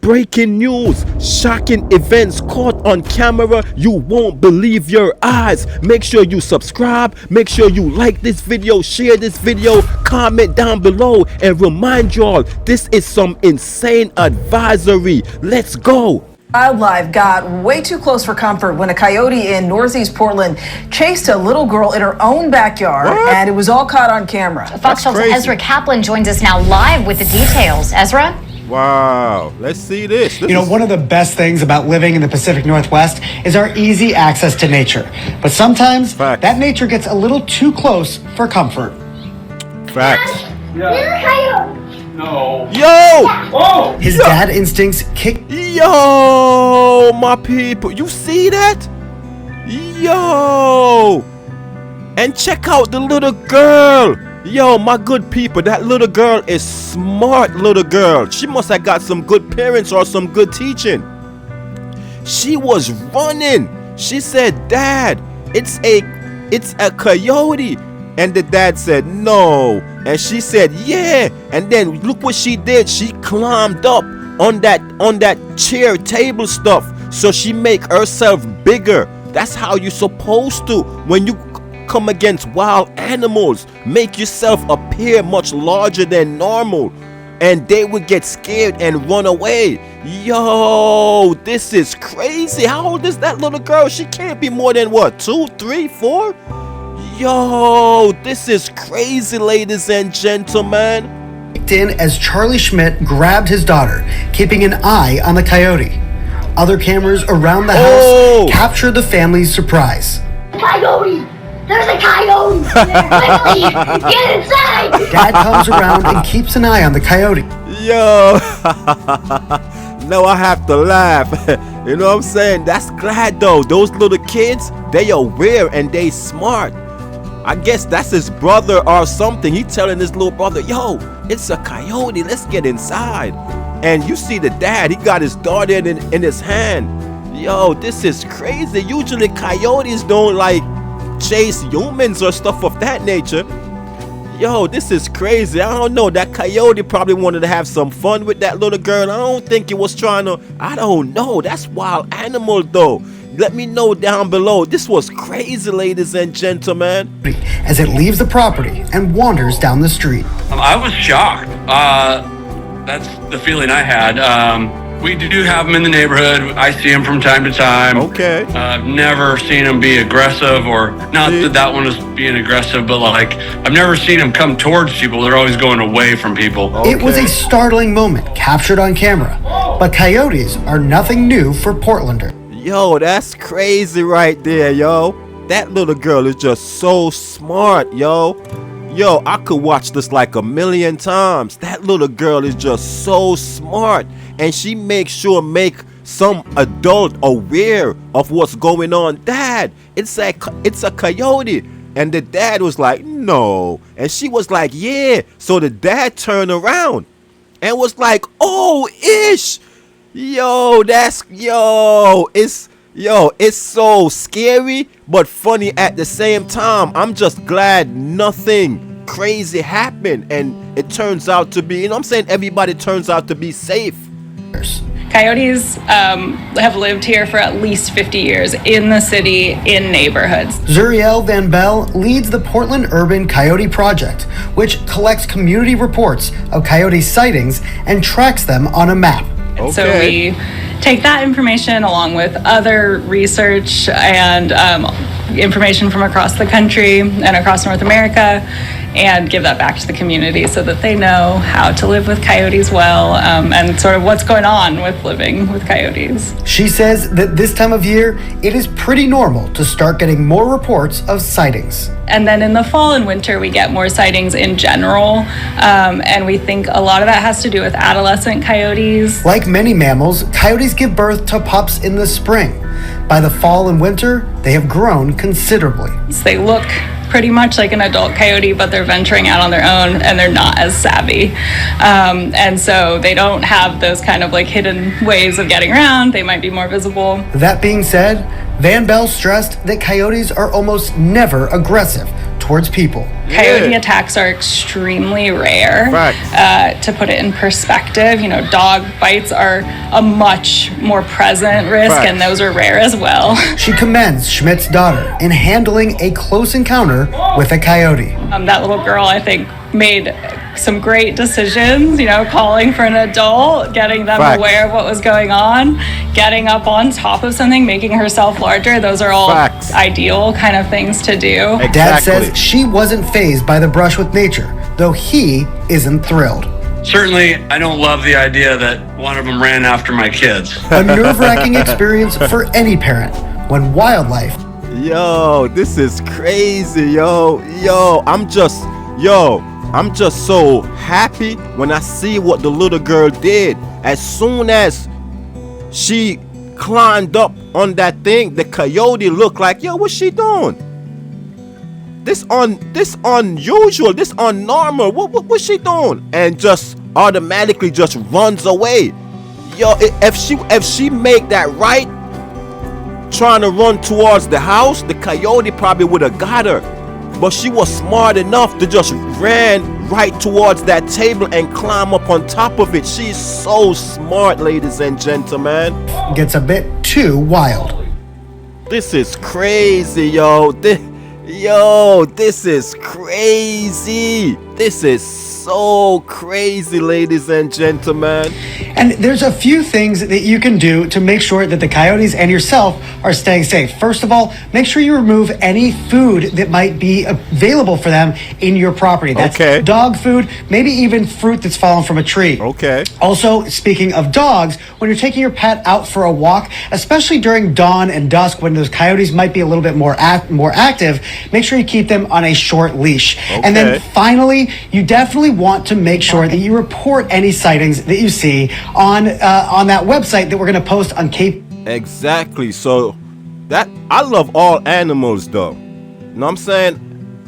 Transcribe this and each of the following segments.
Breaking news, shocking events caught on camera. You won't believe your eyes. Make sure you subscribe, make sure you like this video, share this video, comment down below, and remind y'all, this is some insane advisory. Let's go. Wildlife got way too close for comfort when a coyote in northeast Portland chased a little girl in her own backyard, and it was all caught on camera. Fox 12's Ezra Kaplan joins us now live with the details. Ezra? Wow, let's see this. You know, one of the best things about living in the Pacific Northwest is our easy access to nature. But sometimes that nature gets a little too close for comfort. Facts. No. Yo! Oh! His dad instincts kick. Yo, my people, you see that? Yo! And check out the little girl. Yo, my good people, that little girl is smart little girl. She must have got some good parents or some good teaching. She was running. She said, "Dad, it's a coyote." And the dad said, "No." And she said, "Yeah." And then look what she did. She climbed up on that chair table stuff. So she make herself bigger. That's how you're supposed to when you come against wild animals. Make yourself appear much larger than normal, and they would get scared and run away. Yo, this is crazy. How old is that little girl? She can't be more than what, 2, 3, 4? Yo, this is crazy, ladies and gentlemen. In as Charlie Schmidt grabbed his daughter, keeping an eye on the coyote. Other cameras around the house captured the family's surprise. Coyote! There's a coyote! Quickly, get inside! Dad comes around and keeps an eye on the coyote. Yo, no, I have to laugh. You know what I'm saying? That's glad though. Those little kids, they aware and they smart. I guess that's his brother or something. He telling his little brother, "Yo, it's a coyote. Let's get inside." And you see the dad, he got his daughter in his hand. Yo, this is crazy. Usually coyotes don't like chase humans or stuff of that nature. Yo, this is crazy. I don't know. That coyote probably wanted to have some fun with that little girl. I don't think it was trying to. I don't know. That's wild animal though. Let me know down below. This was crazy, ladies and gentlemen. As it leaves the property and wanders down the street. I was shocked. That's the feeling I had. We do have them in the neighborhood. I see them from time to time. Okay. I've never seen them be aggressive, or not that one was being aggressive, but like I've never seen them come towards people. They're always going away from people. Okay. It was a startling moment captured on camera, but coyotes are nothing new for Portlander. Yo, that's crazy right there, yo. That little girl is just so smart, yo. Yo, I could watch this like a million times. That little girl is just so smart, and she makes sure make some adult aware of what's going on. Dad, it's a coyote. And the dad was like, "No." And she was like, "Yeah." So the dad turned around and was like, "Oh, ish." Yo, it's so scary but funny at the same time. I'm just glad nothing crazy happened, and it turns out to be, you know what I'm saying, everybody turns out to be safe. Coyotes have lived here for at least 50 years in the city, in neighborhoods. Zuriel Van Bell leads the Portland Urban Coyote Project, which collects community reports of coyote sightings and tracks them on a map. Okay. So we take that information along with other research and information from across the country and across North America, and give that back to the community so that they know how to live with coyotes well, and sort of what's going on with living with coyotes. She says that this time of year, it is pretty normal to start getting more reports of sightings. And then in the fall and winter, we get more sightings in general, and we think a lot of that has to do with adolescent coyotes. Like many mammals, coyotes give birth to pups in the spring. By the fall and winter, they have grown considerably. So they look pretty much like an adult coyote, but they're venturing out on their own and they're not as savvy. And so they don't have those kind of like hidden ways of getting around. They might be more visible. That being said, Van Bell stressed that coyotes are almost never aggressive towards people. Coyote attacks are extremely rare. To put it in perspective, dog bites are a much more present risk, and those are rare as well. She commends Schmidt's daughter in handling a close encounter with a coyote. That little girl, I think, made some great decisions, calling for an adult, getting them aware of what was going on, getting up on top of something, making herself larger. Those are all ideal kind of things to do. Exactly. Dad says she wasn't fazed by the brush with nature, though he isn't thrilled. Certainly, I don't love the idea that one of them ran after my kids. A nerve-wracking experience for any parent when wildlife. Yo, this is crazy, yo. I'm just so happy when I see what the little girl did. As soon as she climbed up on that thing, the coyote looked like, yo, what's she doing? This unusual, this unnormal. What's she doing? And just automatically just runs away. Yo, if she make that right, trying to run towards the house, the coyote probably would have got her. But she was smart enough to just ran right towards that table and climb up on top of it. She's so smart, ladies and gentlemen. Gets a bit too wild. This is crazy, yo. This is crazy. This is so crazy, ladies and gentlemen. And there's a few things that you can do to make sure that the coyotes and yourself are staying safe. First of all, make sure you remove any food that might be available for them in your property. That's dog food, maybe even fruit that's fallen from a tree. Also, speaking of dogs, when you're taking your pet out for a walk, especially during dawn and dusk when those coyotes might be a little bit more active, make sure you keep them on a short leash. And then finally, you definitely want to make sure that you report any sightings that you see on that website that we're going to post on Cape. Exactly. So that I love all animals, though. You know what I'm saying?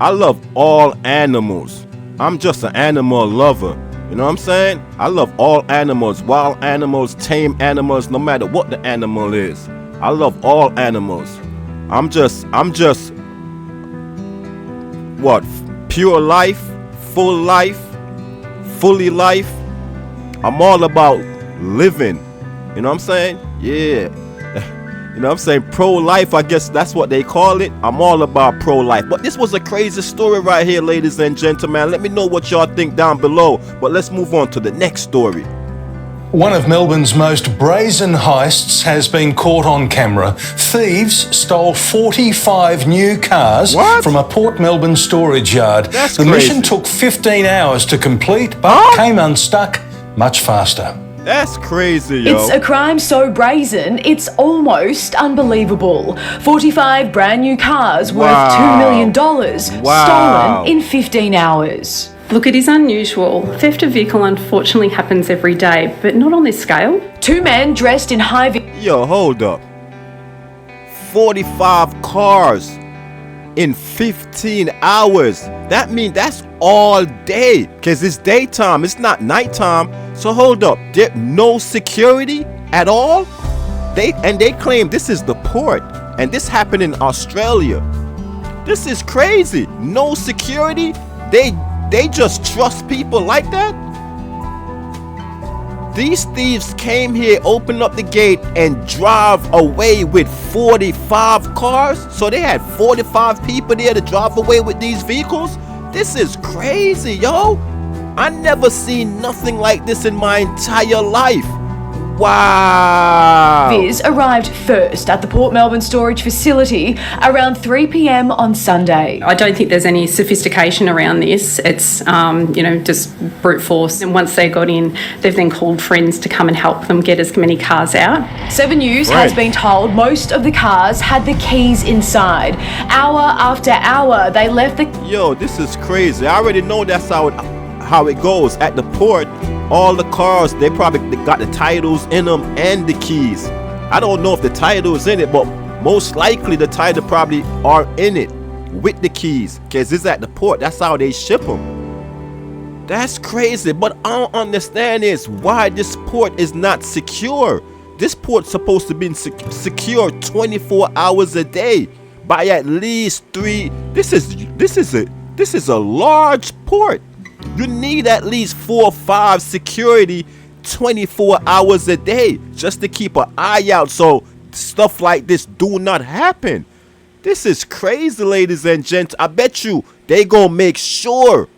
I love all animals. I'm just an animal lover. You know what I'm saying? I love all animals, wild animals, tame animals, no matter what the animal is. I love all animals. I'm just what? Pure life, full life, fully life. I'm all about living. You know what I'm saying? Yeah. You know what I'm saying? Pro-life, I guess that's what they call it. I'm all about pro-life. But this was a crazy story right here, ladies and gentlemen. Let me know what y'all think down below. But let's move on to the next story. One of Melbourne's most brazen heists has been caught on camera. Thieves stole 45 new cars from a Port Melbourne storage yard. The mission took 15 hours to complete, but came unstuck much faster. That's crazy, yo. It's a crime so brazen, it's almost unbelievable. 45 brand new cars worth $2 million stolen in 15 hours. Look, it is unusual. Theft of vehicle unfortunately happens every day, but not on this scale. Two men dressed in high... Yo, hold up. 45 cars in 15 hours. That means that's all day, because it's daytime, it's not nighttime. So hold up, there no security at all? They claim this is the port, and this happened in Australia. This is crazy. No security? They just trust people like that? These thieves came here, opened up the gate, and drive away with 45 cars? So they had 45 people there to drive away with these vehicles? This is crazy, yo. I never seen nothing like this in my entire life. Wow. Viz arrived first at the Port Melbourne storage facility around 3 p.m. on Sunday. I don't think there's any sophistication around this. It's, just brute force. And once they got in, they've then called friends to come and help them get as many cars out. 7 News has been told most of the cars had the keys inside. Hour after hour, they left the... Yo, this is crazy. I already know that's how it goes at the port. All the cars, they probably got the titles in them and the keys. I don't know if the title is in it, but most likely the title probably are in it with the keys, because it's at the port. That's how they ship them. That's crazy. But I don't understand is why this port is not secure. This port's supposed to be secure 24 hours a day by at least 3. This This is a large port. You need at least 4 or 5 security 24 hours a day just to keep an eye out so stuff like this do not happen. This is crazy, ladies and gents. I bet you they gonna make sure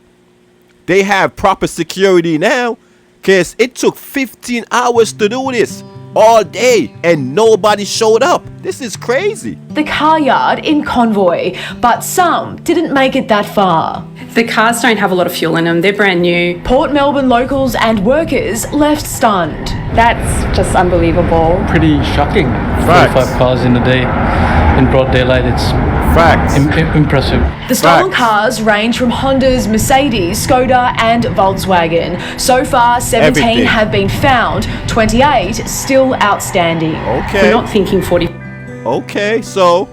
they have proper security now, because it took 15 hours to do this all day and nobody showed up. This is crazy. The car yard in Convoy, but some didn't make it that far. The cars don't have a lot of fuel in them. They're brand new. Port Melbourne locals and workers left stunned. That's just unbelievable. Pretty shocking. Facts. 45 cars in a day in broad daylight. It's facts. Impressive. The stolen cars range from Hondas, Mercedes, Skoda and Volkswagen. So far, 17 Everything. have been found, 28 still outstanding. Okay. We're not thinking 40. Okay, so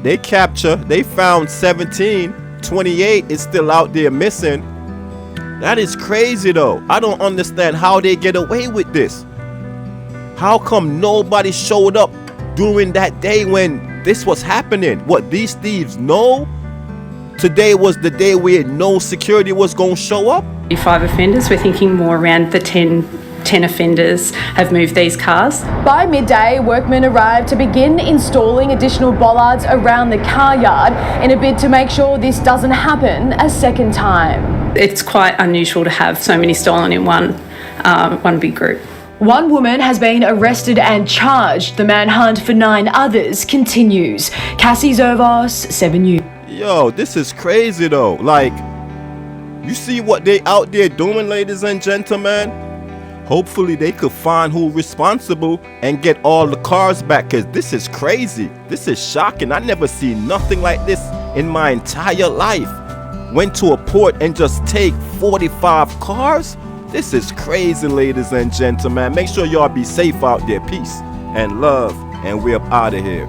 they found 17, 28 is still out there missing. That is crazy though. I don't understand how they get away with this. How come nobody showed up during that day when this was happening? What, these thieves know today was the day where no security was going to show up? 5 offenders. We're thinking more around the 10 offenders have moved these cars. By midday, workmen arrived to begin installing additional bollards around the car yard in a bid to make sure this doesn't happen a second time. It's quite unusual to have so many stolen in one big group. One woman has been arrested and charged. The manhunt for 9 others continues. Cassie Zervos, 7 News. Yo, this is crazy though. Like, you see what they out there doing, ladies and gentlemen? Hopefully they could find who's responsible and get all the cars back, because this is crazy. This is shocking. I never seen nothing like this in my entire life. Went to a port and just take 45 cars? This is crazy, ladies and gentlemen. Make sure y'all be safe out there. Peace and love, and we're up out of here.